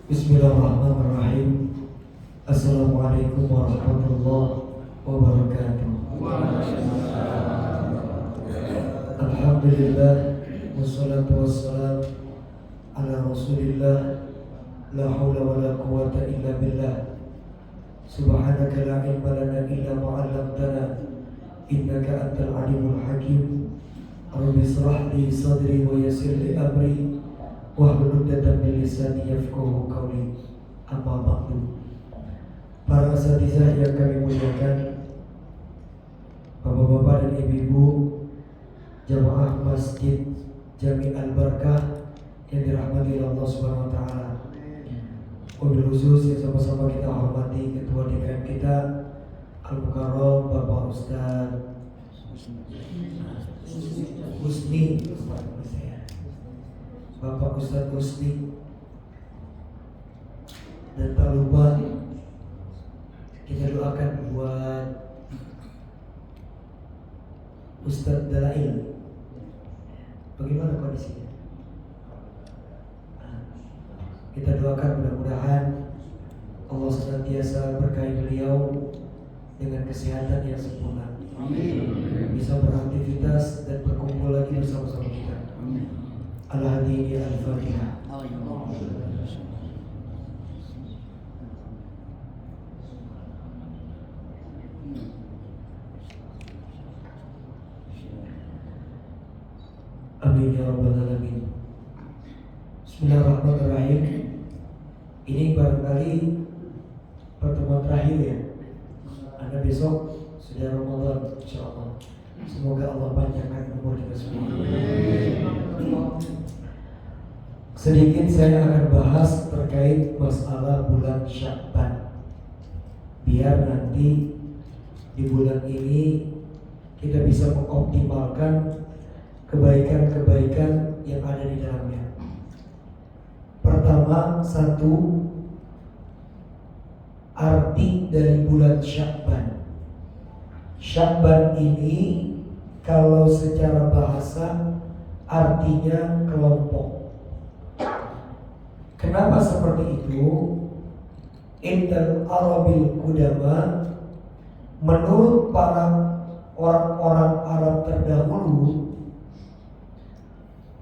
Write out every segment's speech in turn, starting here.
Bismillahirrahmanirrahim. Assalamualaikum warahmatullahi wabarakatuh. Alhamdulillah, wassalatu wassalam ala rasulillah. La hawla wa la quwata illa billah. Subhanaka la ilma lana illa ma 'allamtana, innaka antal alimul hakim. Rabbi ishrah li sadri wa yassir li amri wahlul 'uqdatam min lisani yafqahu qawli. Amma ba'du. Para asatizah yang kami muliakan, bapak-bapak dan ibu-ibu jamaah Masjid Jami Al-Barkah yang dirahmati Allah Subhanahu wa taala. Wabil khusus yang sama-sama kita hormati Ketua DPM kita Al-Mukarram Bapak Ustaz Husni, Bapak Ustaz Husni. Dan tak lupa kita doakan buat Ustaz Dalail. Bagaimana kondisinya? Kita doakan mudah-mudahan Allah senantiasa berkahi beliau dengan kesehatan yang sempurna. Amin. Bisa beraktivitas dan berkumpul lagi bersama-sama kita. Amin. Al-Hadi Al-Fatihah. Amin ya rabbal alamin. Bismillahirrahmanirrahim. Ini barangkali pertemuan terakhir ya. Karena besok sudah Ramadan, insyaallah. Semoga Allah panjangkan umur kita semua. Sedikit saya akan bahas terkait masalah bulan Sya'ban. Biar nanti di bulan ini kita bisa mengoptimalkan kebaikan-kebaikan yang ada di dalamnya. Pertama, satu, arti dari bulan Sya'ban. Sya'ban ini kalau secara bahasa artinya kelompok. Kenapa seperti itu? Indal Arabil Qudama, menurut para orang-orang Arab terdahulu,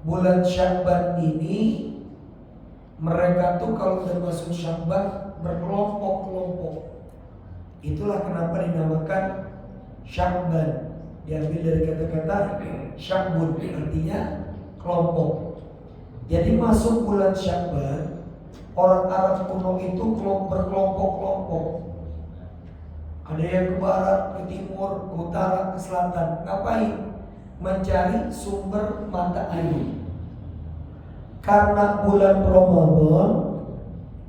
bulan Sya'ban ini mereka tuh kalau udah masuk Sya'ban berkelompok-kelompok. Itulah kenapa dinamakan Sya'ban. Diambil dari kata-kata Sya'bun, artinya kelompok. Jadi masuk bulan Sya'ban, orang Arab kuno itu berkelompok-kelompok. Ada yang ke barat, ke timur, ke utara, ke selatan. Ngapain? Mencari sumber mata air. Karena bulan Ramadan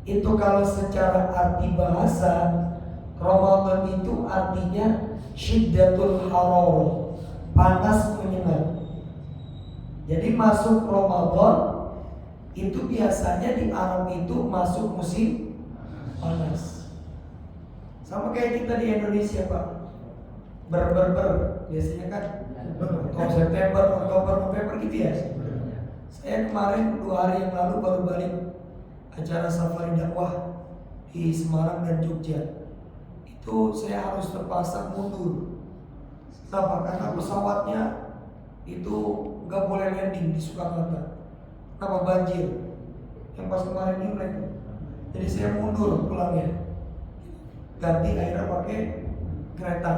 itu kalau secara arti bahasa, Ramadan itu artinya syiddatul hararah, panas menyengat. Jadi masuk Ramadan itu biasanya di Arab itu masuk musim panas. Sama kayak kita di Indonesia, Pak. Biasanya kan September, Oktober, November gitu ya. Saya kemarin 2 hari yang lalu baru balik acara safari dakwah di Semarang dan Jogja. Itu saya harus terpaksa mundur. Kenapa? Karena pesawatnya itu nggak boleh landing di Soekarno-Hatta. Kenapa? Banjir. Yang pas kemarin Imlek. Jadi saya mundur pulangnya. Ganti akhirnya pakai kereta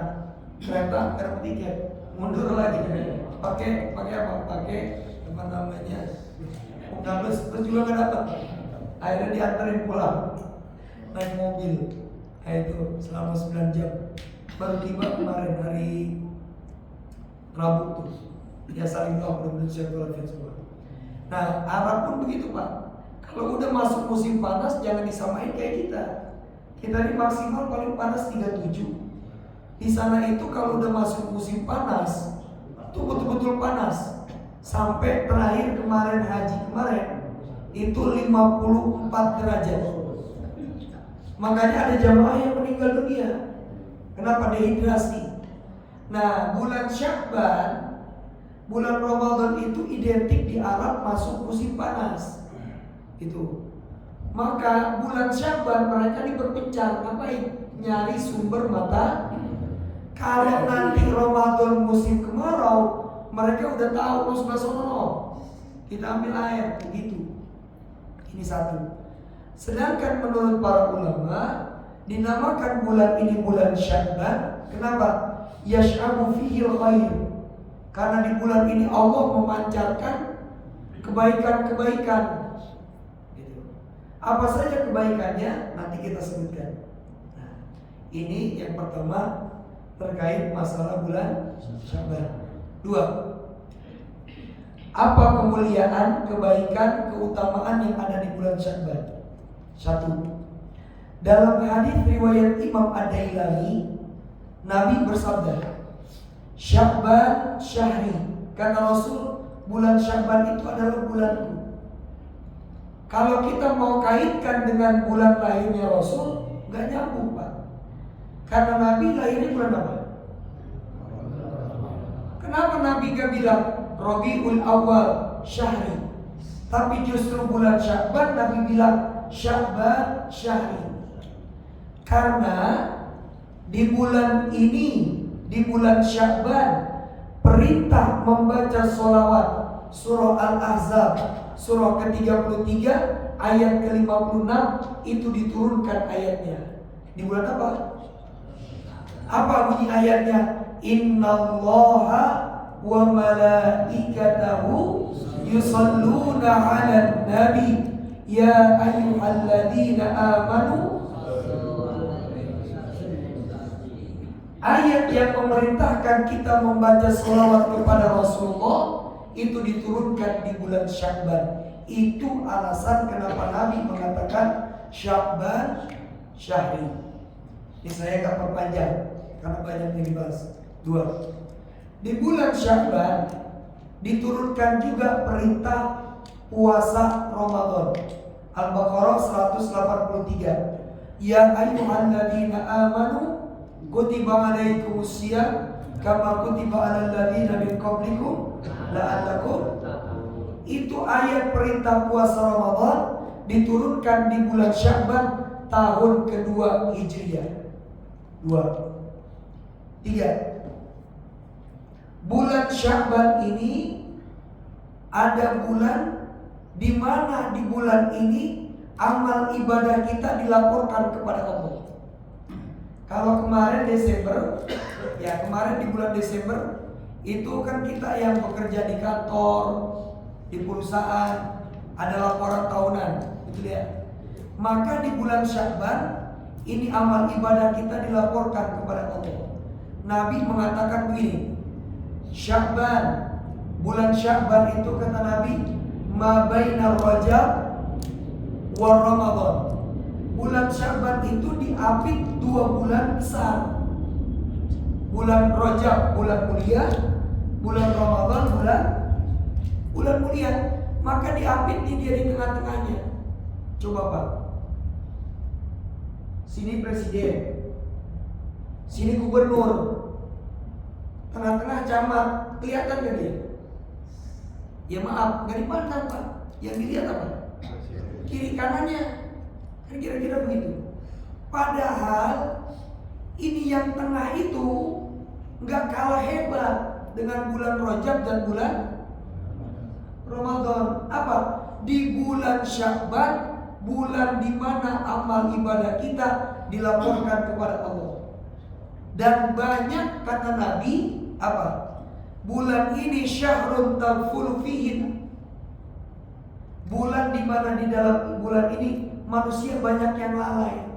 nggak dapat tiket. Mundur lagi. Pakai apa? Pakai apa namanya? Terus juga nggak dapat. Akhirnya diantarin pulang naik mobil. Itu selama 9 jam. Baru tiba kemarin hari Rabu tuh. Ya saling doa mudah-mudahan saya walafiat semua. Nah, Arab pun begitu, Pak. Kalau udah masuk musim panas jangan disamain kayak kita. Kita ini maksimal paling panas 37. Di sana itu kalau udah masuk musim panas, itu betul-betul panas. Sampai terakhir kemarin haji kemarin itu 54 derajat. Makanya ada jamaah yang meninggal dunia. Kenapa? Dehidrasi. Nah, bulan Sya'ban, bulan Ramadan itu identik di Arab masuk musim panas. Itu. Maka bulan Sya'ban mereka berpencar, ngapain? Nyari sumber mata. Kalau nanti Ramadan musim kemarau, mereka udah tahu sebelah sono, kita ambil air, begitu. Ini satu. Sedangkan menurut para ulama, dinamakan bulan ini bulan Sya'ban. Kenapa? Yash'abu fihil khair. Karena di bulan ini Allah memancarkan kebaikan-kebaikan. Apa saja kebaikannya nanti kita sebutkan. Nah, ini yang pertama terkait masalah bulan Sya'ban. 2. Apa kemuliaan, kebaikan, keutamaan yang ada di bulan Sya'ban? 1. Dalam hadis riwayat Imam Ad-Dailami, Nabi bersabda, Sya'ban syahri. Kata Rasul, bulan Sya'ban itu adalah bulanku. Kalau kita mau kaitkan dengan bulan lahirnya Rasul, nggak nyambung, Pak. Karena Nabi lahirnya bulan apa? Kenapa Nabi gak bilang Rabiul Awal syahri, tapi justru bulan Sya'ban Nabi bilang Sya'ban syahri? Karena di bulan ini, di bulan Sya'ban, perintah membaca sholawat surah Al-Ahzab surah ke-33 ayat ke-56 itu diturunkan ayatnya. Di bulan apa? Apa bunyi ayatnya? Innallaha wa malaikatahu yusalluna 'alan nabi ya ayyuhalladzina amanu. Ayat yang memerintahkan kita membaca sholawat kepada Rasulullah itu diturunkan di bulan Sya'ban. Itu alasan kenapa Nabi mengatakan Sya'ban syahri. Ini saya gak perpanjang karena banyak yang dibahas. 2. Di bulan Sya'ban diturunkan juga perintah puasa Ramadan. Al-Baqarah 183. Ya ayyuhalladzina amanu kutiba alaikumusiyam kama kutiba alal ladzina min qablikum la'allakum. Itu ayat perintah puasa Ramadan diturunkan di bulan Sya'ban tahun kedua Hijriah. 2. 3. Bulan Sya'ban ini ada bulan di mana di bulan ini amal ibadah kita dilaporkan kepada Allah. Kalau kemarin Desember, ya kemarin di bulan Desember itu kan kita yang bekerja di kantor, di perusahaan, ada laporan tahunan, gitu ya. Maka di bulan Sya'ban ini amal ibadah kita dilaporkan kepada Allah. Nabi mengatakan begini, Sya'ban, bulan Sya'ban itu kata Nabi, ma baina Rajab wa Ramadan. Bulan Sya'ban itu diapit 2 bulan besar. Bulan Rajab bulan mulia, bulan Ramadan bulan mulia. Maka diapit dia di tengah-tengahnya. Coba Pak, sini presiden, sini gubernur, tengah-tengah camat, kelihatan gak dia? Ya maaf, gak dipandang Pak. Yang dilihat apa? Kiri kanannya. Kan kira-kira begitu. Padahal ini yang tengah itu gak kalah hebat dengan bulan Rajab dan bulan Ramadan. Apa? Di bulan Sya'ban, bulan di mana amal ibadah kita dilaporkan kepada Allah. Dan banyak kata Nabi apa? Bulan ini syahrun tafulu fihin. Bulan di mana di dalam bulan ini manusia banyak yang lalai.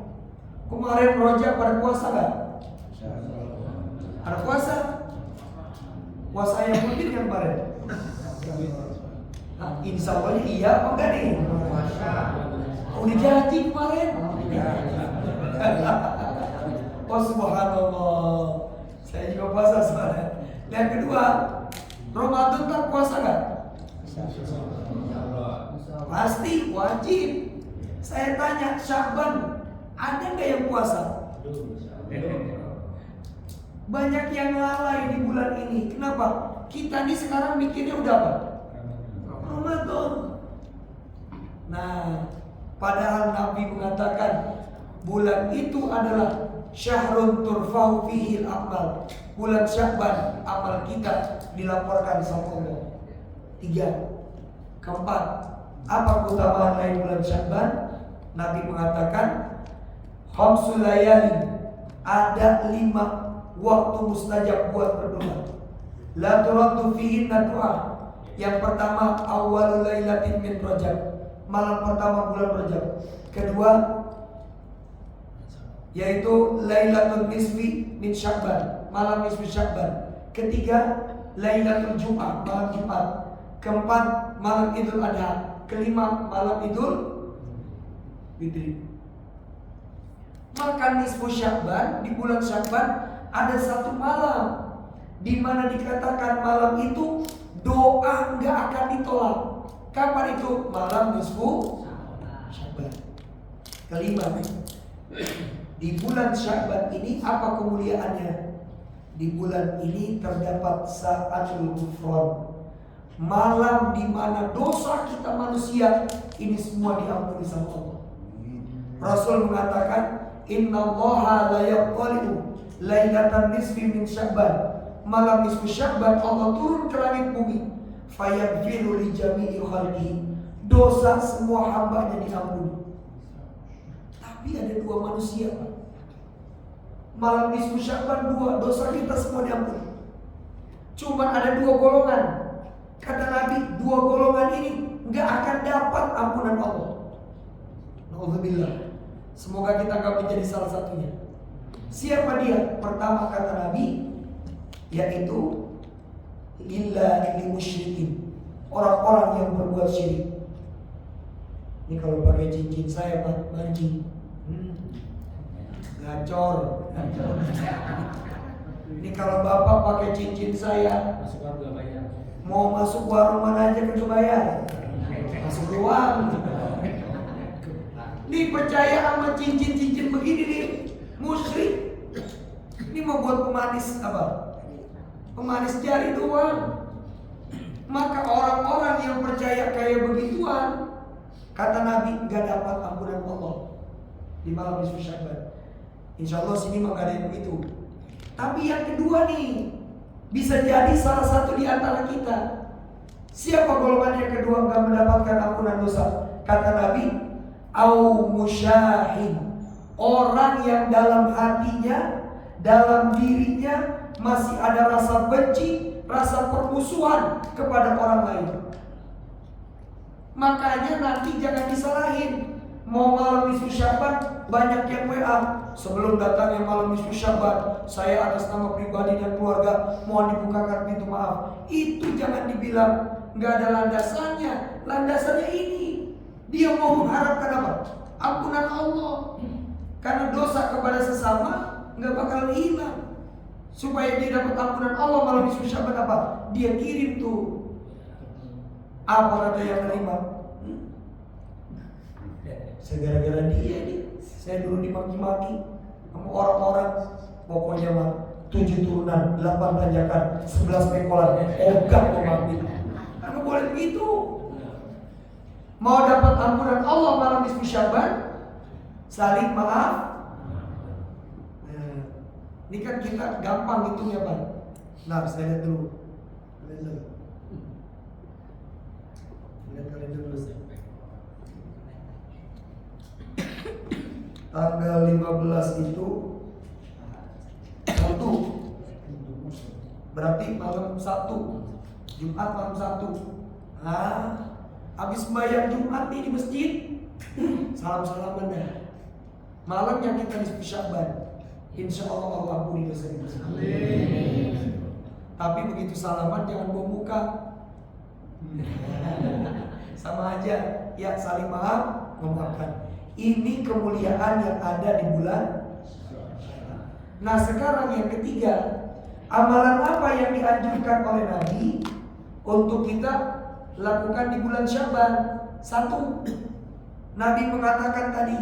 Kemarin Rajab pada puasa kan? Ada puasa? Puasa yang mungkin kan kemarin? Nah, insya Allah iya apa enggak nih? Udah jadi kemarin? Oh subhanallah, saya juga puasa sebenarnya. Yang kedua, Ramadan tak puasa kan? Pasti wajib. Saya tanya, Sya'ban ada nggak yang puasa? Banyak yang lalai di bulan ini. Kenapa? Kita nih sekarang mikirnya udah apa? Ramadan. Nah, Padahal Nabi mengatakan bulan itu adalah syahrun turfa'u fihi al-amal. Bulan Sya'ban amal kita dilaporkan sama Allah. 3. Keempat, apa keutamaan lain bulan Sya'ban? Nabi mengatakan khamsul layali, ada 5 waktu mustajab buat berdoa. La turaddu fihi du'a. Yang pertama awalul lailatin min Rajab, malam pertama bulan Rajab. Kedua yaitu Lailatul Nisfi min Sya'ban, malam nisfi Sya'ban. Ketiga Lailatul Jum'ah, malam Jumat. Keempat malam Idul Adha. Kelima malam Idul Fitri. Maka nisfu Sya'ban, di bulan Sya'ban ada satu malam di mana dikatakan malam itu doa nggak akan ditolak. Kapan itu? Malam nisfu Sya'ban. Kelima, di bulan Sya'ban ini apa kemuliaannya? Di bulan ini terdapat sa'atul ghufran, malam di mana dosa kita manusia ini semua diampuni sama Allah. Rasul mengatakan, innallaha la yaqali'u lailatan nisfi min Sya'ban. Malam nisfu Sya'ban Allah turun ke langit bumi, fayaghfiru li jami'i khalqihi, dosa semua hambanya diampuni. Tapi ada 2 manusia, Pak. Malam nisfu Sya'ban 2, dosa kita semua diampuni. Cuma ada 2 golongan. Kata Nabi, 2 golongan ini nggak akan dapat ampunan Allah. Nauzubillah. Semoga kita nggak menjadi salah satunya. Siapa dia? Pertama kata Nabi, yaitu illa lil musyrikin, orang-orang yang berbuat syirik. Ini kalau pakai cincin saya mancing, gacor. Ini kalau bapak pakai cincin saya, mau masuk warung mana aja perlu bayar, masuk ruang. Ini percaya sama cincin-cincin begini nih, musyrik. Ini mau buat pemanis apa? Pemanis jari doang. Maka orang-orang yang percaya kayak begituan, kata Nabi, gak dapat ampunan Allah di malam nisfu Sya'ban. Insya Allah sini mah gak ada yang begitu. Tapi yang kedua nih, bisa jadi salah satu di antara kita. Siapa golongan yang kedua gak mendapatkan ampunan dosa? Kata Nabi, au musyahid, orang yang dalam hatinya, dalam dirinya masih ada rasa benci, rasa permusuhan kepada orang lain. Makanya nanti jangan disalahin. Mau malam nisfu Sya'ban, banyak yang WA, sebelum datangnya malam nisfu Sya'ban, saya atas nama pribadi dan keluarga mohon dibukakan pintu maaf. Itu jangan dibilang nggak ada landasannya. Landasannya ini, dia mau mengharapkan apa? Ampunan Allah. Karena dosa kepada sesama nggak bakal hilang. Supaya dia dapat ampunan Allah malam nisfu Sya'ban apa? Dia kirim tuh. Apa kata yang terima? Segara-gara dia nih, saya dulu dimaki-maki sama orang-orang. Pokoknya mah 7 turunan, 8 tanjakan, 11 pengkolan, ogah mau mati. Karena boleh begitu. Mau dapat ampunan Allah malam nisfu Sya'ban, saling maaf. Ini kan kita gampang hitungnya, Pak. Nah, saya lihat dulu. Lihat kalender dulu. Tanggal 15 itu 1. Berarti malam 1. Jumat malam 1. Nah, habis bayar Jumat nih di masjid, salam-salaman dah. Malamnya kita nisfu Sya'ban, insya Allah Allah ampuni dosa kita. Amin. Tapi begitu salaman jangan bawa muka. Sama aja, ya saling maaf, memaafkan. Ini kemuliaan yang ada di bulan. Nah sekarang yang ketiga, amalan apa yang dianjurkan oleh Nabi untuk kita lakukan di bulan Sya'ban? 1, Nabi mengatakan tadi,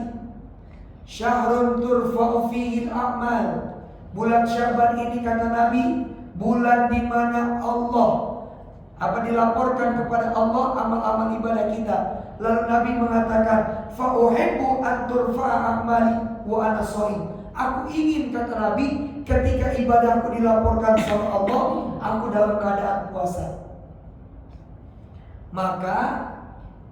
syahrun turfa'u fihi al-a'mal. Bulan Sya'ban ini kata Nabi, bulan di mana Allah Apa dilaporkan kepada Allah amal-amal ibadah kita. Lalu Nabi mengatakan, fa uhibbu an turfa'a a'mali wa ana shaim. Aku ingin, kata Nabi, ketika ibadahku dilaporkan sama Allah, aku dalam keadaan puasa. Maka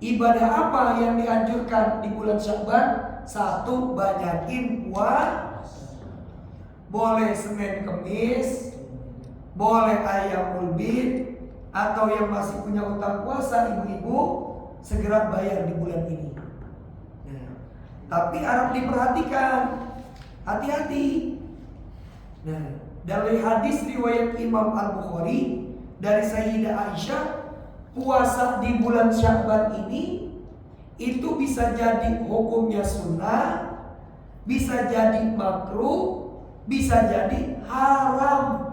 ibadah apa yang dianjurkan di bulan Sya'ban? 1, banyakin puasa. Boleh Senin Kemis, boleh Ayyamul Bid, atau yang masih punya utang puasa ibu-ibu segera bayar di bulan ini. Nah, tapi harap diperhatikan, hati-hati. Nah, dari hadis riwayat Imam Al-Bukhari dari Sayyidah Aisyah, puasa di bulan Sya'ban ini itu bisa jadi hukumnya sunnah, bisa jadi makruh, bisa jadi haram.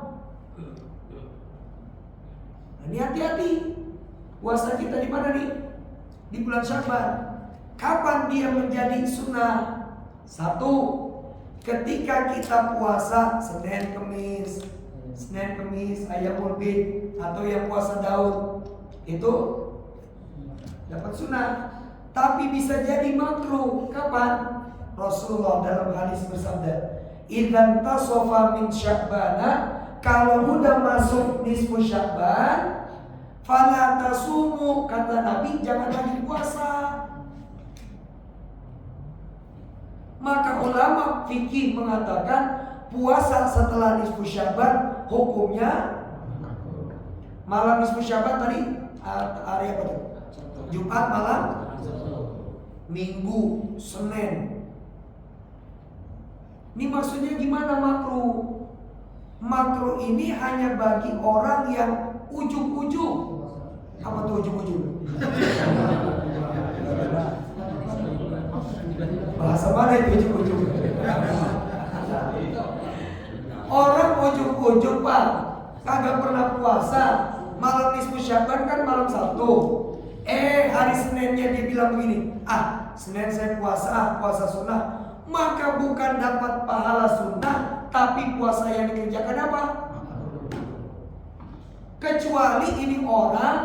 Ini hati-hati. Puasa kita di mana nih? Di bulan Sya'ban. Kapan dia menjadi sunnah? 1, ketika kita puasa Senin Kemis, Ayyamul Bid, atau yang puasa Daud, itu dapat sunnah. Tapi bisa jadi makruh. Kapan? Rasulullah dalam hadis bersabda, "Idzan tasofa min Sya'bana", kalau udah masuk nisfu Sya'ban, fala tasumu, kata Nabi, jangan lagi puasa. Maka ulama fikih mengatakan puasa setelah nisfu Sya'ban hukumnya malam nisfu Sya'ban tadi hari apa tuh? Jumat malam, Minggu, Senin. Ini maksudnya gimana makruh? Makruh ini hanya bagi orang yang ujung-ujung. Apa tuh ujung-ujung? Bahasa mana itu ujung-ujung? Orang ujung-ujung Pak, kagak pernah puasa. Malam nisfu Sya'ban kan malam Sabtu. Hari Seninnya dia bilang begini, Senin saya puasa, puasa sunnah. Maka bukan dapat pahala sunnah, tapi puasa yang dikerjakan apa? Kecuali ini orang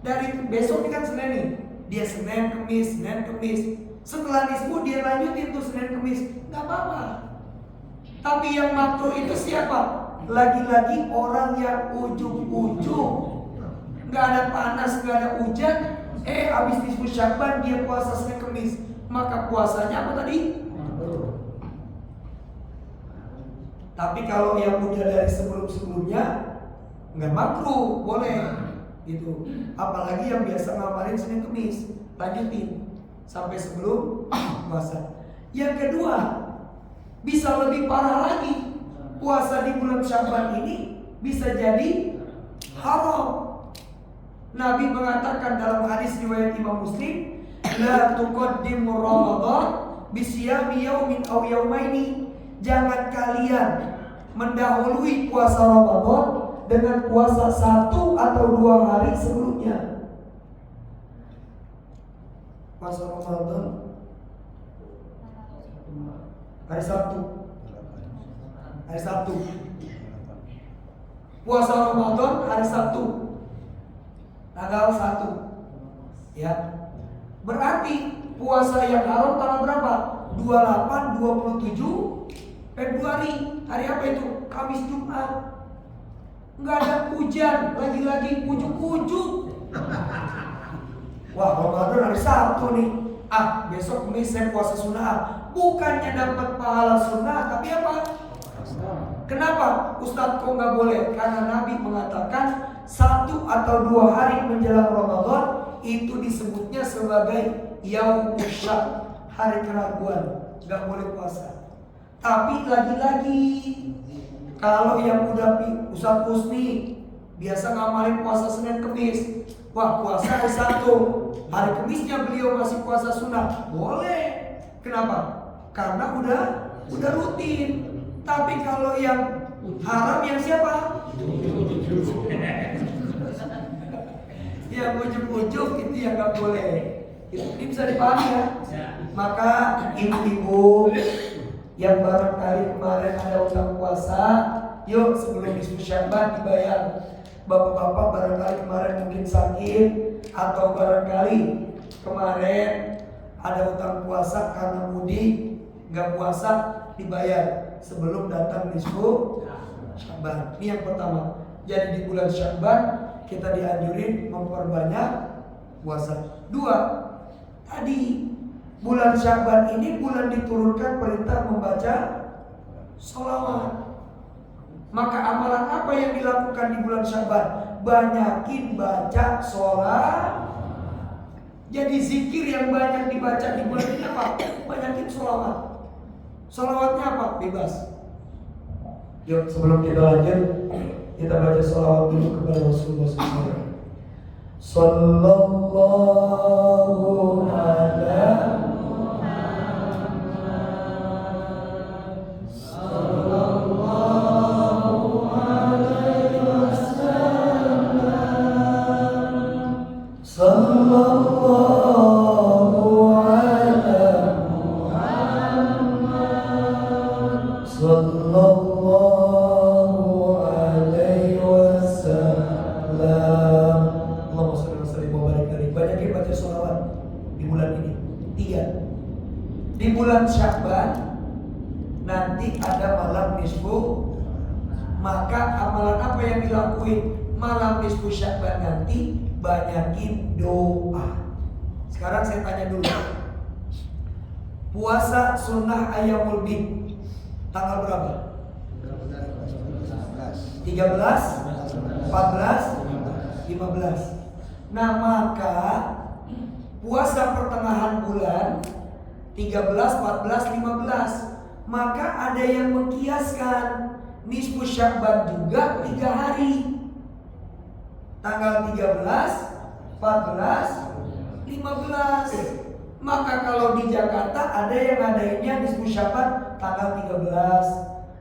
dari besok ini kan Senin nih, dia Senin Kemis. Setelah nisfu dia lanjutin tuh Senin Kemis, nggak apa-apa. Tapi yang makruh itu siapa? Lagi-lagi orang yang ujung-ujung, nggak ada panas, nggak ada hujan. Habis nisfu Sya'ban dia puasa Senin Kemis, maka puasanya apa tadi? Tapi kalau yang udah dari sebelum-sebelumnya nggak makruh, boleh gitu. Apalagi yang biasa ngamalin Senin Kemis, lanjutin sampai sebelum puasa. Yang kedua, bisa lebih parah lagi. Puasa di bulan Sya'ban ini bisa jadi haram. Nabi mengatakan dalam hadis riwayat Imam Muslim, la tuqaddimu Ramadan bisiyami yaumin aw yaumaini. Jangan kalian mendahului puasa Ramadan dengan puasa 1 atau 2 hari sebelumnya. Puasa Ramadan hari Sabtu. Puasa Ramadan hari Sabtu, tanggal 1. Ya. Berarti puasa yang haram tanggal berapa? 28, 27 Februari. Hari apa itu? Kamis Jumat. Nggak ada hujan, lagi-lagi ujuk-ujuk. Wah, Ramadan hari Sabtu nih. Besok Kamis saya puasa sunnah. Bukannya dapat pahala sunnah, tapi apa? Kenapa? Ustadz kok nggak boleh? Karena Nabi mengatakan 1 atau 2 hari menjelang Ramadan itu disebutnya sebagai Yaumul Syak, hari keraguan, nggak boleh puasa. Tapi lagi-lagi kalau yang udah Ustadz Husni biasa ngamalin puasa Senin Kemis, wah puasa hari Sabtu, hari Kemisnya beliau masih puasa sunnah, boleh. Kenapa? Karena udah rutin. Tapi kalau yang haram yang siapa? Yang ujuk-ujuk itu yang nggak boleh. Ini bisa dipahami ya. Maka ibu-ibu yang barangkali kemarin ada utang puasa, yuk sebelum nisfu Sya'ban dibayar. Bapak-bapak barangkali kemarin mungkin sakit, atau barangkali kemarin ada utang puasa karena mudik, nggak puasa dibayar sebelum datang nisfu Sya'ban. Ini yang pertama. Jadi di bulan Sya'ban kita dianjurin memperbanyak puasa. Dua, tadi bulan Sya'ban ini bulan diturunkan perintah membaca sholawat. Maka amalan apa yang dilakukan di bulan Sya'ban? Banyakin baca sholawat. Jadi zikir yang banyak dibaca di bulan ini apa? Banyakin sholawat. Sholawatnya apa? Bebas. Yuk sebelum kita lanjut, kita baca sholawat dulu kepada Rasulullah SAW. Sallallahu alaihi di bulan Sya'ban nanti ada malam nisfu. Maka amalan apa yang dilakuin malam nisfu Sya'ban nanti? Banyakin doa. Sekarang saya tanya dulu, puasa sunnah Ayyamul Bid tanggal berapa? 13, 14, 15. Nah maka puasa pertengahan bulan 13, 14, 15. Maka ada yang mengkiaskan nisfu Sya'ban juga 3 hari. Tanggal 13, 14, 15. Maka kalau di Jakarta ada yang ngadainnya nisfu Sya'ban tanggal 13,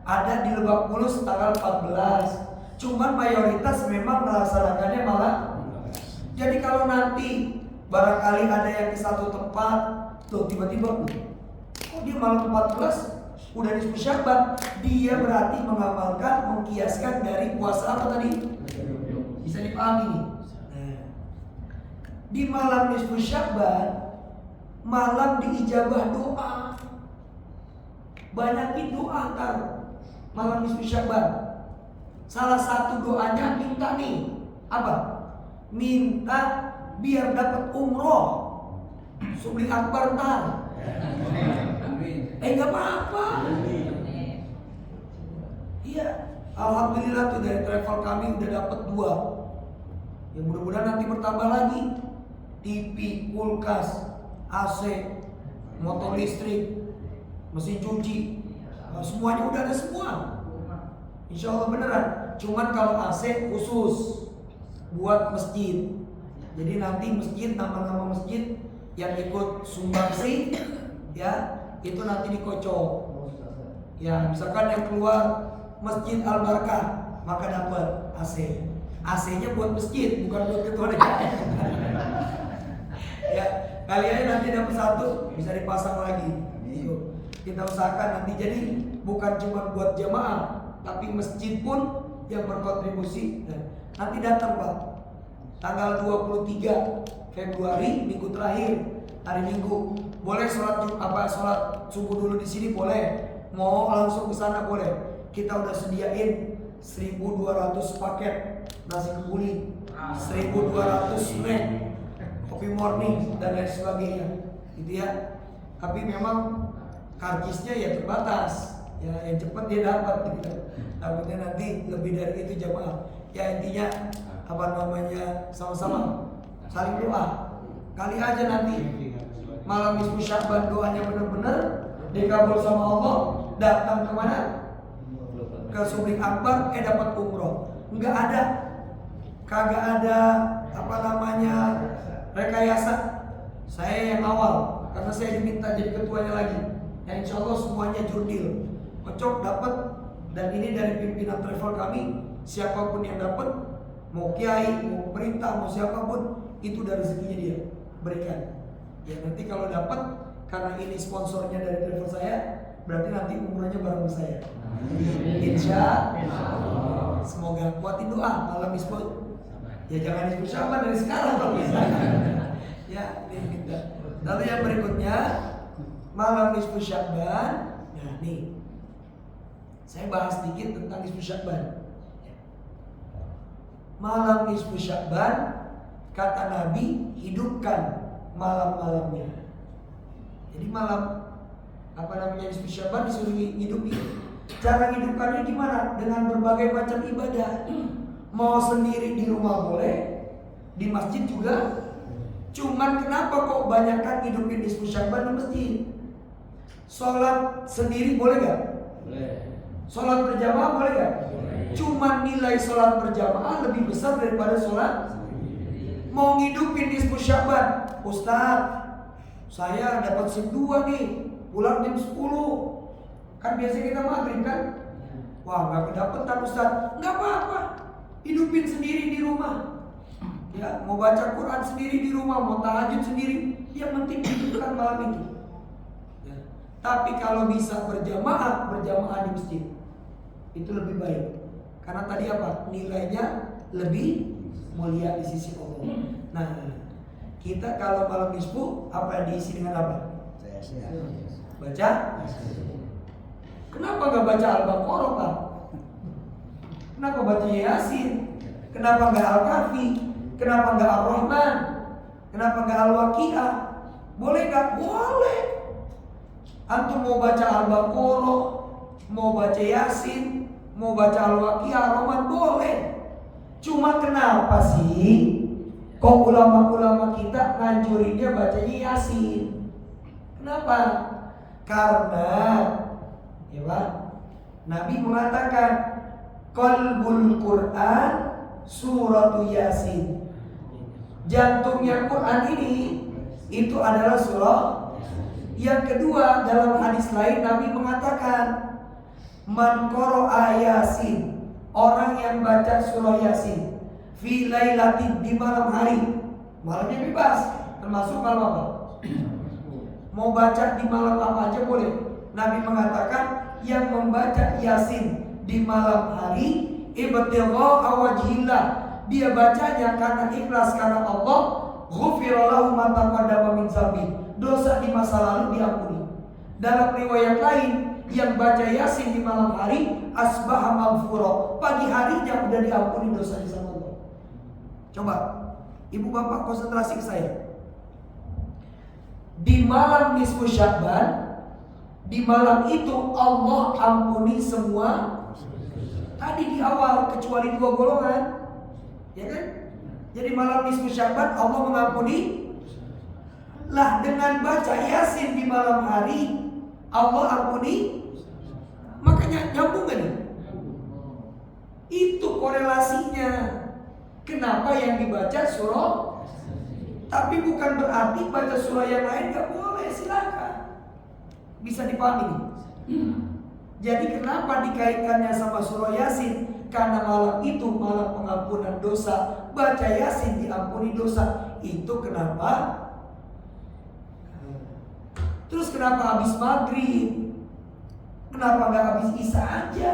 ada di Lebak Bulus tanggal 14. Cuman mayoritas memang melaksanakannya malah. Jadi kalau nanti barangkali ada yang di satu tempat, tuh tiba-tiba kok dia malam 14 udah nisfu Sya'ban, dia berarti mengamalkan, mengkiaskan dari puasa apa tadi? Bisa dipahami nih. Di malam nisfu Sya'ban, malam diijabah doa. Banyakin doa ntar malam nisfu Sya'ban. Salah satu doanya minta nih apa? Minta biar dapat umroh. Subli akbar ntar. Enggak apa-apa. Iya, alhamdulillah tuh dari travel kami udah dapat 2. Ya mudah-mudahan nanti bertambah lagi. TV, kulkas, AC, motor listrik, mesin cuci, semuanya udah ada semua. Insya Allah beneran. Cuman kalau AC khusus buat masjid. Jadi nanti masjid, nama-nama masjid yang ikut sumbangsi, ya itu nanti dikocok. Ya misalkan yang keluar Masjid Al-Barkah, maka dapat AC. AC-nya buat masjid, bukan buat ketua DPR. Ya kalian nanti dapat 1, bisa dipasang lagi. Kita usahakan nanti jadi bukan cuma buat jamaah, tapi masjid pun yang berkontribusi. Nanti datang Pak, tanggal 23 Februari minggu terakhir, hari Minggu. Boleh sholat subuh dulu di sini boleh. Mau langsung ke sana boleh. Kita udah sediain 1.200 paket nasi kebuli, 1.200 snack, kopi morning dan lain sebagainya, gitu ya. Tapi memang karcisnya ya terbatas. Ya yang cepat dia dapat gitu. Takutnya nanti lebih dari itu jamaah. Ya intinya apa namanya, sama-sama saling doa. Kali aja nanti malam nisfu Sya'ban doanya benar-benar dikabul sama Allah, datang kemana? Ke Subli Akbar, dapat umroh. Enggak ada, kagak ada apa namanya rekayasa. Saya yang awal, karena saya diminta jadi ketuanya lagi. Ya insya Allah semuanya jurdil, kocok dapat. Dan ini dari pimpinan travel kami, siapapun yang dapat, mau kiai, mau perintah, mau siapapun, itu dari rezekinya dia berikan. Ya nanti kalau dapat, karena ini sponsornya dari travel saya, Berarti nanti umrohnya bareng saya. Insya Allah. Semoga kuatin doa malam nisfu. Ya jangan nisfu Sya'ban dari sekarang kalau bisa. Ya, ini kita. Lalu yang berikutnya malam nisfu Sya'ban. Nah, nih. Saya bahas sedikit tentang nisfu Sya'ban. Malam nisfu Sya'ban, kata Nabi, hidupkan malam-malamnya. Jadi malam nisfu Sya'ban disuruh hidupi. Cara hidupkannya gimana? Dengan berbagai macam ibadah. Mau sendiri di rumah boleh, di masjid juga. Cuman kenapa kok banyakkan hidupin nisfu Sya'ban di masjid? Sholat sendiri boleh gak? Boleh. Sholat berjamaah boleh gak? Cuman nilai sholat berjamaah lebih besar daripada sholat. Mau ngidupin nisfu Sya'ban, Ustaz, saya dapat SIM 2 nih, pulang jam 10. Kan biasanya kita maghrib kan? Wah, gak kedapetan Ustaz. Gak apa-apa, hidupin sendiri di rumah. Ya, mau baca Quran sendiri di rumah, mau tahajud sendiri, yang penting hidupkan malam itu. Ya. Tapi kalau bisa berjamaah di masjid, itu lebih baik. Karena tadi apa? Nilainya lebih mulia di sisi Allah. Nah, kita kalau malam nisfu apa diisi dengan apa? Baca? Kenapa nggak baca Al-Baqarah, Pak? Kenapa baca Yasin? Kenapa nggak Al-Kahfi? Kenapa nggak Ar-Rahman? Kenapa nggak Al-Waqiah? Boleh nggak? Boleh. Antum mau baca Al-Baqarah, mau baca Yasin, mau baca Al-Waqiah, Ar-Rahman, boleh. Cuma kenapa sih kok ulama-ulama kita nganjurinnya bacanya Yasin? Kenapa? Karena ya Pak, Nabi mengatakan qalbul Quran suratu Yasin. Jantungnya Quran ini itu adalah surah. Yang kedua, dalam hadis lain Nabi mengatakan man qara'a Yasin, orang yang baca surah Yasin fi lailatin, di malam hari. Malamnya bebas, termasuk malam apa? Mau baca di malam apa aja boleh. Nabi mengatakan yang membaca Yasin di malam hari ibtigha'a wajhillah, dia bacanya karena ikhlas karena Allah, ghufira lahu ma taqaddama min dzambi, dosa di masa lalu diampuni. Dalam riwayat lain, yang baca Yasin di malam hari asbaha maghfura, pagi harinya udah diampuni dosanya sama Allah. Coba ibu bapak konsentrasi ke saya. Di malam nisfu Sya'ban, di malam itu Allah ampuni semua. Tadi di awal kecuali 2 golongan, ya kan? Jadi malam nisfu Sya'ban Allah mengampuni. Lah dengan baca Yasin di malam hari Allah ampuni. Makanya nyambung gak nih? Itu korelasinya. Kenapa yang dibaca surah? Tapi bukan berarti baca surah yang lain gak boleh, silakan. Bisa dipahami nih? Jadi kenapa dikaitkannya sama surah Yasin? Karena malam itu malam pengampunan dosa. Baca Yasin diampuni dosa. Itu kenapa? Terus kenapa habis maghrib? Kenapa gak habis isya aja?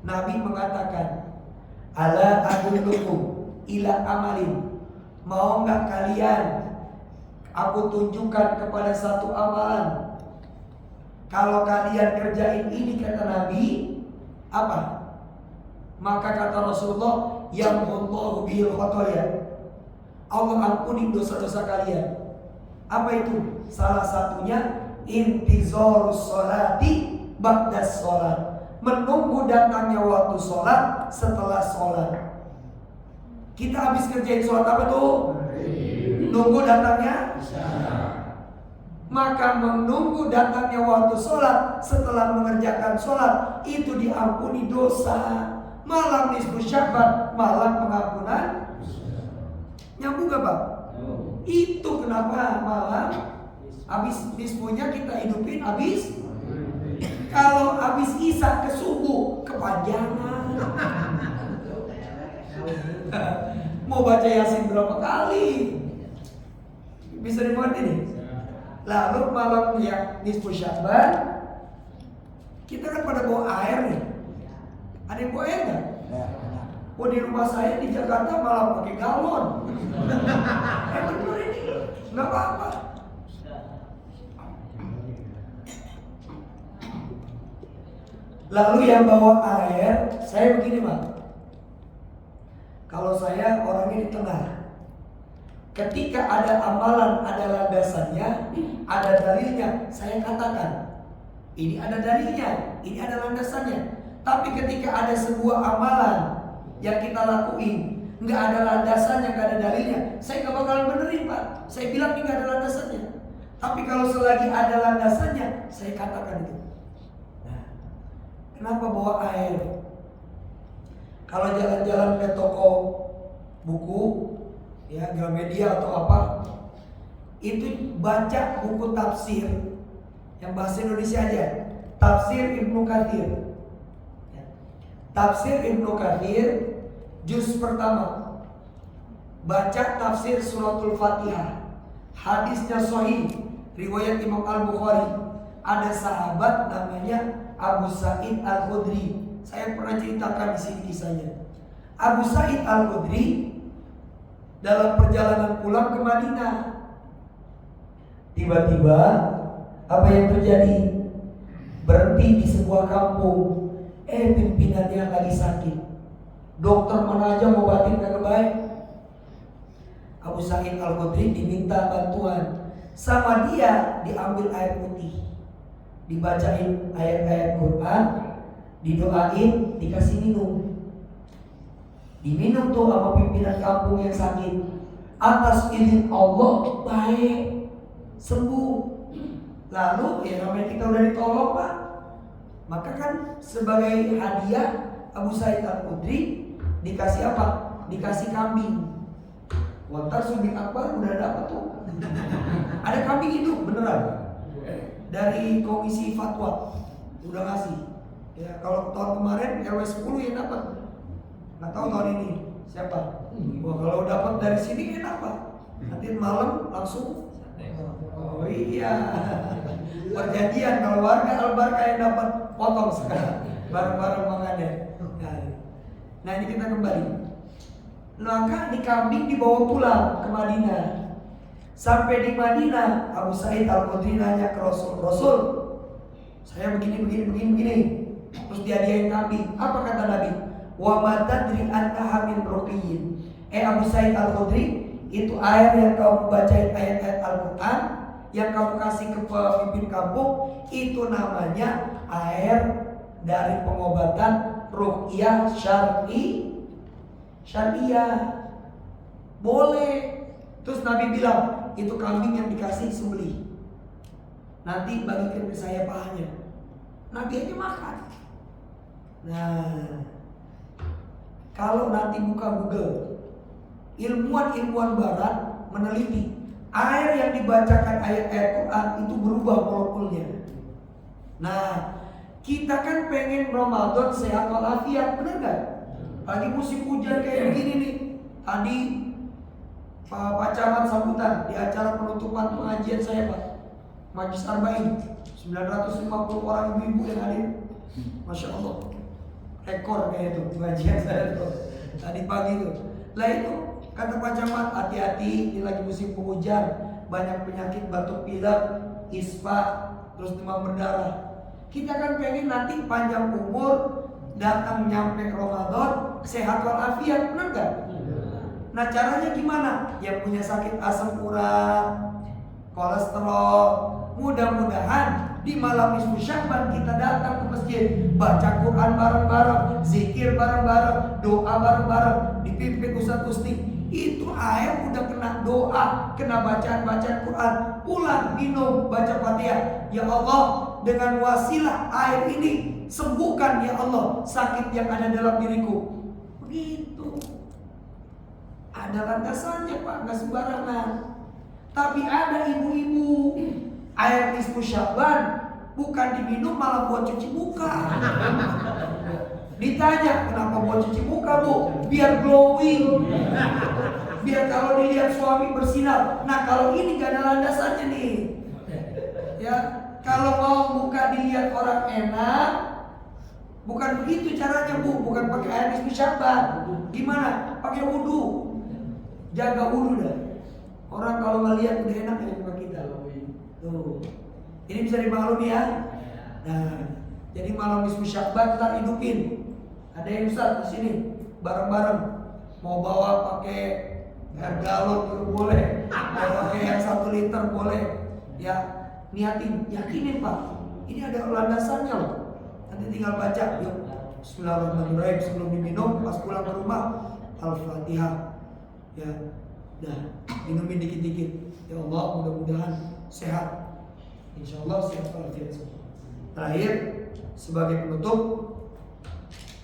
Nabi mengatakan, ala adullukum ila amalin, mau gak kalian aku tunjukkan kepada satu amalan? Kalau kalian kerjain ini, kata Nabi, apa? Maka kata Rasulullah, yamhullahu bihil khotoya, Allah ampuni dosa-dosa kalian. Apa itu? Salah satunya intizarus sholati ba'das sholat, menunggu datangnya waktu sholat setelah sholat. Kita habis kerjain sholat apa tuh? Nunggu datangnya. Maka menunggu datangnya waktu sholat setelah mengerjakan sholat itu diampuni dosa. Malam nisfu Sya'ban, malam pengampunan. Nyambung gak Pak? Itu kenapa malam habis nisfunya kita hidupin habis. Kalau habis isya ke subuh kepanjangan. Mau baca Yasin berapa kali? Bisa dimengerti nih? Lalu malam ya nisfu Sya'ban, kita kan pada bawa air nih. Ada yang bawa air nggak? Oh, di rumah saya di Jakarta malah pakai galon. Bener ini, nggak apa-apa. Lalu yang bawa air, saya begini Pak. Kalau saya orangnya di tengah. Ketika ada amalan, ada landasannya, ada dalilnya, saya katakan ini ada dalilnya, ini ada landasannya. Tapi ketika ada sebuah amalan yang kita lakuin, nggak ada landasannya, nggak ada dalilnya, saya nggak bakalan benerin Pak. Saya bilang ini nggak ada landasannya. Tapi kalau selagi ada landasannya, saya katakan itu. Nah, kenapa bawa air? Kalau jalan-jalan ke toko buku, ya Gramedia atau apa, itu baca buku tafsir yang bahasa Indonesia aja, tafsir Ibnu Katsir. Tafsir Ibnu Katsir juz pertama, baca tafsir suratul Fatihah, hadisnya sahih, riwayat Imam Al-Bukhari. Ada sahabat namanya Abu Sa'id Al-Khudri. Saya pernah ceritakan di sini kisahnya. Abu Sa'id Al-Khudri dalam perjalanan pulang ke Madinah, tiba-tiba apa yang terjadi? Berhenti di sebuah kampung. Pimpinannya lagi sakit. Dokter mana aja ngobatin kagak baik. Abu Sa'id Al-Khudri diminta bantuan. Sama dia diambil air putih, dibacain ayat-ayat Quran, didoain, dikasih minum. Diminum tuh sama pimpinan kampung yang sakit. Atas izin Allah baik, sembuh. Lalu ya namanya kita udah ditolong Pak, maka kan sebagai hadiah Abu Sa'id Al-Khudri dikasih apa? Dikasih kambing. Wantar Subik Akbar udah dapat tuh. Ada kambing hidup beneran. Dari komisi fatwa udah ngasih. Ya kalau tahun kemarin RW 10 yang dapat. Nggak tahu tahun ini siapa. Wah kalau dapat dari sini enak Pak. Nanti malam langsung. Oh iya. Perjanjian kalau warga Al-Barkah yang dapat potong sekarang bareng-bareng makannya. Nah ini kita kembali. Maka di kambing dibawa pulang ke Madinah. Sampai di Madinah, Abu Sa'id Al-Khudri nanya ke Rasul, Rasul, saya begini. Terus dihadiahin kambing. Apa kata Nabi? Wa ma tadri annaha min ruqiyyin. Abu Sa'id Al-Khudri, itu air yang kamu bacain ayat-ayat Al-Quran, yang kamu kasih ke pemimpin kampung, itu namanya air dari pengobatan ruqyah syariah. Boleh. Terus Nabi bilang, itu kambing yang dikasih sembelih, nanti bagikan ke saya pahanya. Nabi aja makan. Nah, kalau nanti buka Google, ilmuwan barat meneliti air yang dibacakan ayat-ayat Quran itu berubah molekulnya. Nah, kita kan pengen Ramadan sehat walafiat, bener gak? Lagi musim hujan kayak begini nih. Tadi Pak Camat sambutan di acara penutupan pengajian saya Pak, Majlis Arba'in, 950 orang ibu-ibu yang hadir. Masya Allah, rekor kayak itu pengajian saya tuh tadi pagi itu. Lah itu kata Pak Camat, hati-hati, ini lagi musim penghujan, banyak penyakit batuk pilek, ispa, terus demam berdarah. Kita kan pengen nanti panjang umur, datang nyampe Ramadan sehat walafiat, benar gak? Nah caranya gimana? Yang punya sakit asam urat, kolesterol, mudah-mudahan di malam nisfu Sya'ban kita datang ke masjid, baca Quran bareng-bareng, zikir bareng-bareng, doa bareng-bareng, dipimpin Ustaz Gusti. Itu air udah kena doa, kena bacaan-bacaan Quran, pulang minum, baca Fatihah. Ya Allah, dengan wasilah air ini sembuhkan ya Allah sakit yang ada dalam diriku. Begitu. Ada landasannya Pak, nggak sembarangan. Tapi ada ibu-ibu air nisfu Sya'ban bukan diminum malah buat cuci muka. Ditanya kenapa buat cuci muka Bu? Biar glowing, biar kalau dilihat suami bersinar. Nah kalau ini gak ada landasannya nih. Ya, kalau mau muka dilihat orang enak, bukan begitu caranya Bu, bukan pakai air nisfu Sya'ban. Gimana? Pakai wudu. Jaga wudu dah. Orang kalau ngelihat udah enak ya muka kita. Tuh. Ini bisa dimaklumi ya. Nah, jadi malam nisfu Sya'ban kita hidupin. Ada yang Ustaz di sini bareng-bareng mau bawa pakai air galon boleh, mau pakai yang 1 liter boleh. Ya, niatin, yakinin Pak. Ini ada landasannya loh. Nanti tinggal baca, yuk. Bismillahirrahmanirrahim sebelum diminum, pas pulang ke rumah Al-Fatihah. Ya, dah minumin dikit-dikit. Ya Allah, mudah-mudahan sehat. Insya Allah sehat walafiat semua. Terakhir, sebagai penutup,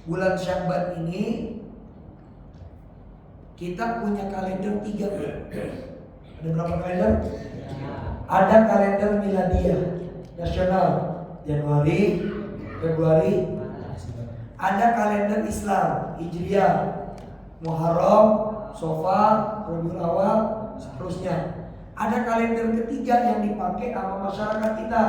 bulan Sya'ban ini kita punya kalender 3. Ada berapa kalender? Ada kalender miladiah nasional Januari, Februari. Ada kalender Islam Hijriah, Muharram, Safar, Rabiul Awal, seterusnya. Ada kalender ketiga yang dipakai sama masyarakat kita,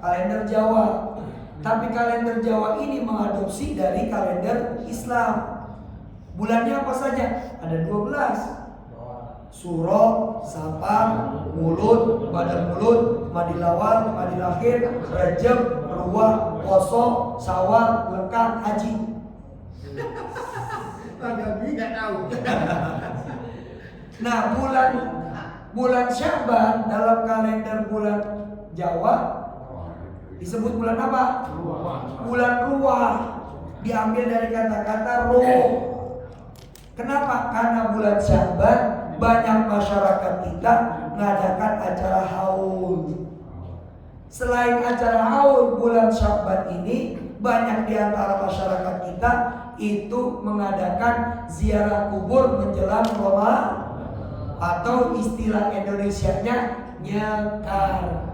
kalender Jawa. Tapi kalender Jawa ini mengadopsi dari kalender Islam. Bulannya apa saja? Ada 12. Suro, Safar, Mulud, Badar Mulud, Madilawal, Madilakhir, Rajab, Ruwah, Poso, Syawal, Lekang, Haji. Nggak tahu. Nah, bulan Sya'ban dalam kalender bulan Jawa disebut bulan apa? Bulan Ruwah. Diambil dari kata-kata ruh. Kenapa? Karena bulan Sya'ban banyak masyarakat kita mengadakan acara haul. Selain acara haul, bulan Sya'ban ini banyak di antara masyarakat kita itu mengadakan ziarah kubur menjelang Ramadan, atau istilah Indonesianya nyekar.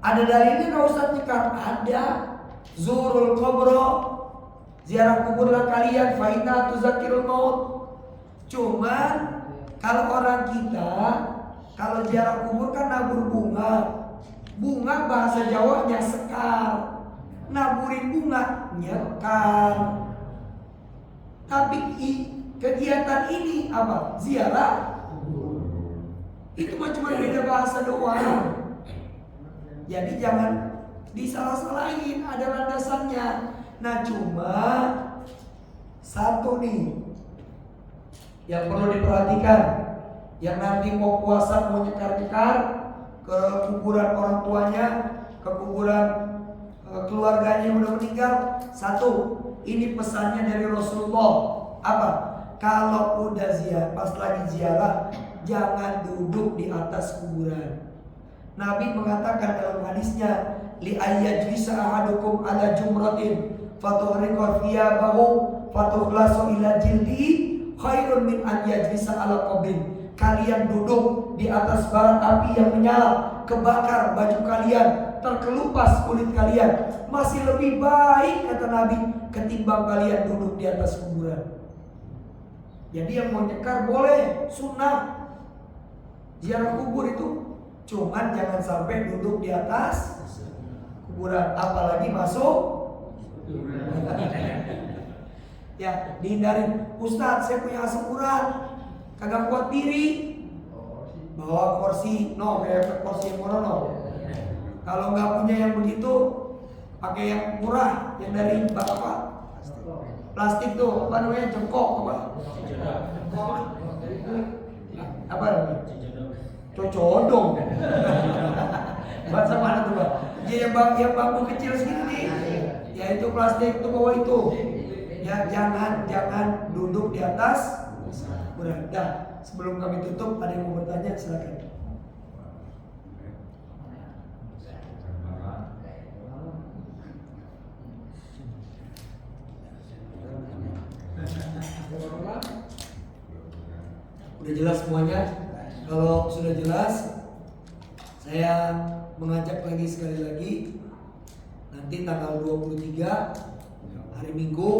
Ada dalilnya nggak Ustaz nyekar? Ada. Zurul kubro, ziarah kuburlah kalian, fa inna tuzakirul maut. Cuman kalau orang kita kalau ziarah kubur kan nabur bunga. Bunga bahasa Jawanya sekar. Naburin bunga nyekar. Tapi kegiatan ini apa? Ziarah. Itu cuma beda bahasa doang. Jadi jangan disalah-salahin, ada landasannya. Nah, cuma satu nih yang perlu diperhatikan. Yang nanti mau puasa, mau nyekar-nyekar ke kuburan orang tuanya, ke kuburan keluarganya yang udah meninggal. Satu, ini pesannya dari Rasulullah. Apa? Kalau udah ziarah, pas lagi ziarah, jangan duduk di atas kuburan. Nabi mengatakan dalam hadisnya, li ayyajlisa ahadukum ala jumratin fatuhriqa thiyabahu fatukhlasu ila jildi khairun min an yajlisa ala qabrin. Kalian duduk di atas bara api yang menyala, kebakar baju kalian, terkelupas kulit kalian, masih lebih baik kata Nabi ketimbang kalian duduk di atas kuburan. Jadi yang mau nyekar boleh, sunnah ziarah kubur itu. Cuman jangan sampai duduk di atas kuburan, apalagi masuk. Ya, dihindarin. Ustadz, saya punya asam urat, kagak kuat diri, bawa kursi, kayak kursi yang murah Kalau nggak punya yang begitu, pakai yang murah, yang dari apa? Plastik tuh, apa namanya? Jengkok apa? Apa namanya? Cocodong. Bahasa mana tuh, Pak? Ya yang bambu kecil segini nih. Ya itu plastik tuh, bawa itu. Ya jangan duduk di atas. Udah, sebelum kami tutup ada yang mau bertanya, silakan. Udah jelas semuanya? Kalau sudah jelas, saya mengajak lagi sekali lagi, nanti tanggal 23 hari Minggu,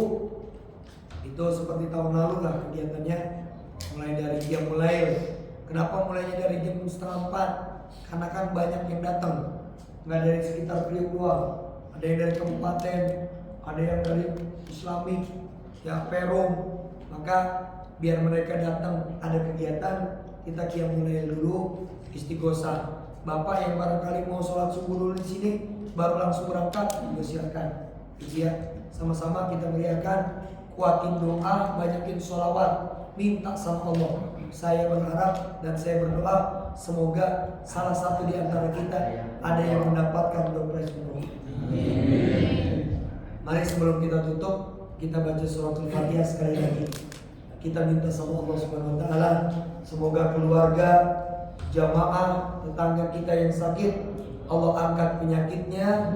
itu seperti tahun lalu lah kegiatannya, mulai dari Kenapa mulainya dari jam 3:30? Karena kan banyak yang datang, nggak dari sekitar Priok doang. Ada yang dari kabupaten, ada yang dari Islamik, ya Perum. Maka biar mereka datang, ada kegiatan, kita qiyamul lail dulu, istighosah. Bapak yang barangkali mau sholat subuh dulu di sini, baru langsung berangkat, juga silakan. Gitu ya. Sama-sama kita meriahkan, kuatin doa, banyakin sholawat, minta sama Allah. Saya berharap dan saya berdoa semoga salah satu di antara kita ada yang mendapatkan doa ini. Mari sebelum kita tutup, kita baca suratul Fatihah sekali lagi. Kita minta sama Allah Subhanahu wa taala semoga keluarga, jamaah, tetangga kita yang sakit Allah angkat penyakitnya,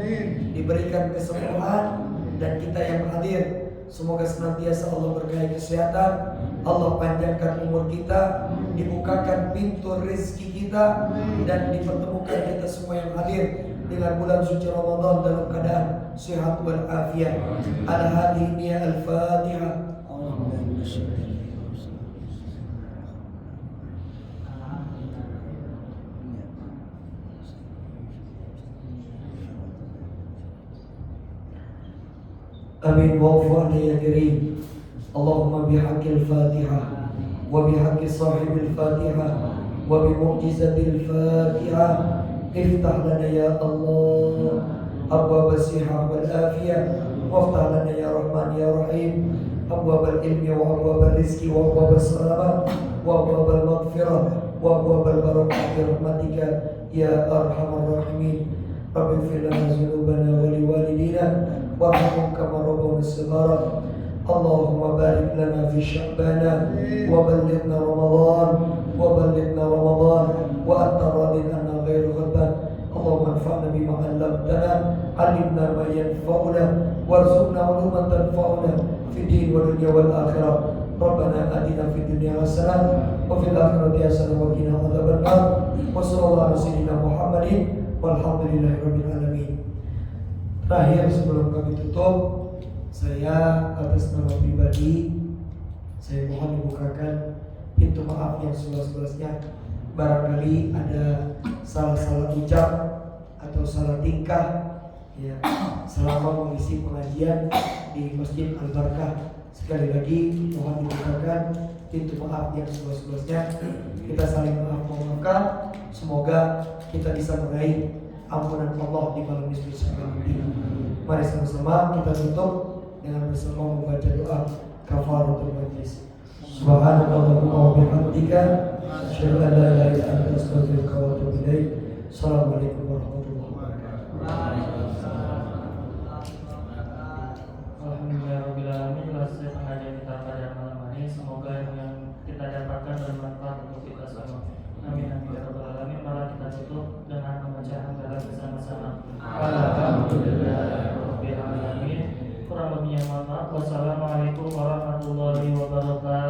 diberikan kesembuhan, dan kita yang hadir semoga senantiasa Allah berkahi kesehatan, Allah panjangkan umur kita, dibukakan pintu rezeki kita, dan dipertemukan kita semua yang hadir dengan bulan suci Ramadan dalam keadaan sehat wal afiat. Al-Hadiyah Al-Fatihah. Amin wa'fu ya karim. Allahumma bihaqqil Fatihah wa bihaqqi sahibil Fatihah wa bi mu'jizatil Fatihah iftah lana ya Allah abwab as-sihah wal afiyah waftah lana ya Rahman ya Rahim abwab al-ilmi wa abwab al-rizqi wa abwab as-salamah wa abwab al-maghfirah wa abwab al-barakah bi rahmatika ya arhamar rahimin. Rabbi ighfir lana dhunubana wa liwalidina warhamhum kama rabbawna shighara. Allahumma barik lana fi sya'bana wa ballighna Ramadan wa anta radin anna ghairu ghadban. Allahumma anfa'na bima 'allamtana, 'allimna ma yanfa'una warzuqna 'uluman tanfa'una fid din wal dunya wal akhirah. Rabbana atina fid dunya hasanah wa fil akhirati hasanah wa qina adzabannar. Wa sallallahu ala sayyidina Muhammadin walhamdulillahirabbil alamin. Terakhir sebelum kami tutup, saya atas nama pribadi saya mohon dibukakan pintu maaf yang seluas-luasnya. Barangkali ada salah-salah ucap atau salah tingkah ya selama mengisi pengajian di Masjid Al-Barkah. Sekali lagi mohon dibukakan pintu maaf yang seluas-luasnya. Kita saling memaafkan. Semoga kita bisa meraih ampunan Allah di malam nisfu Sya'ban ini. Mari sama-sama kita tutup dengan bersama membaca doa kafaratul majlis. Subhanallahumma wa bihamdika asyhadu an la ilaha illa anta astaghfiruka wa atubu ilaik. Assalamualaikum warahmatullahi wabarakatuh. Alhamdulillahirabbil alamin. Selesai pengajian kita pada malam hari. Semoga yang kita dapatkan bermanfaat untuk kita semua. Amin amin ya rabbal alamin. Mari kita tutup dengan membaca hamdalah bersama-sama. Alhamdulillahirabbil alamin. Kurang lebihnya mohon maaf. Wassalamualaikum warahmatullahi wabarakatuh.